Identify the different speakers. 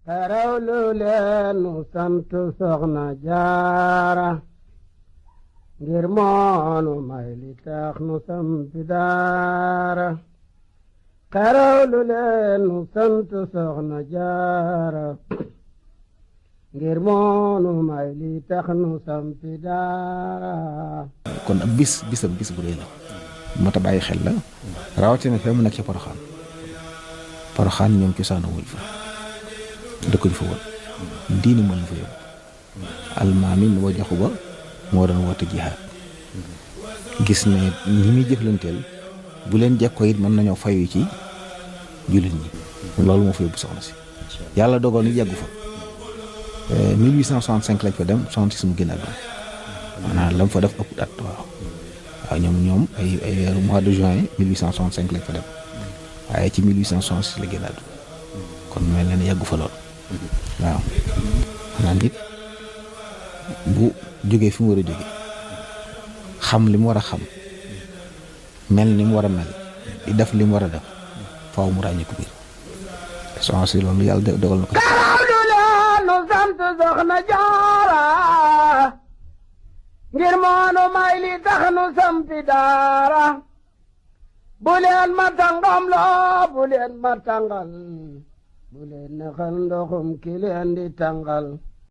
Speaker 1: xerawlu leen nu sant soxna jaara ngir moonu may li tax nu sampi daara xerawlu leen nu sant soxna jaara ngir moonu may li tax nu sampi daara.
Speaker 2: kon ab bisam bis bu rëy la moo tax bàyyi xel la rawatina fee mu nekk ci Poroxaan ñoom cosaanu wuñ fa dëkkuñ fa woon diini moo leen fa yóbbu almaami mi wa jaxu ba moo doon woote jihaad gis ne ñi muy jëflanteel bu leen jekkoo it mën nañoo fayu ci jullit ñi loolu moo fa yóbbu soxna si yàlla dogal ni yàggu fa 1865 lañ fa dem 66 mu génn àdduna maanaam la mu fa def ëpp at waaw ñoom ay weeru mois de juin 1865 lañ fa dem waaye ci 1866 la génn àdduna kon mel na ne yàggu fa lool waaw xanaa nit bu jógee fi mu war a jóge xam li mu war a xam mel ni mu war a mel di def li mu war a def faaw mu ràññi ko biir soxna si loolu yàlla dogal na ko.
Speaker 1: xerawlu leen nu sant soxna jaara ngir moonu may li tax nu sampi daara bu leen ma tàngam loo bu leen ma tàngal bu leen nexal ndoxum ki leen di tàngal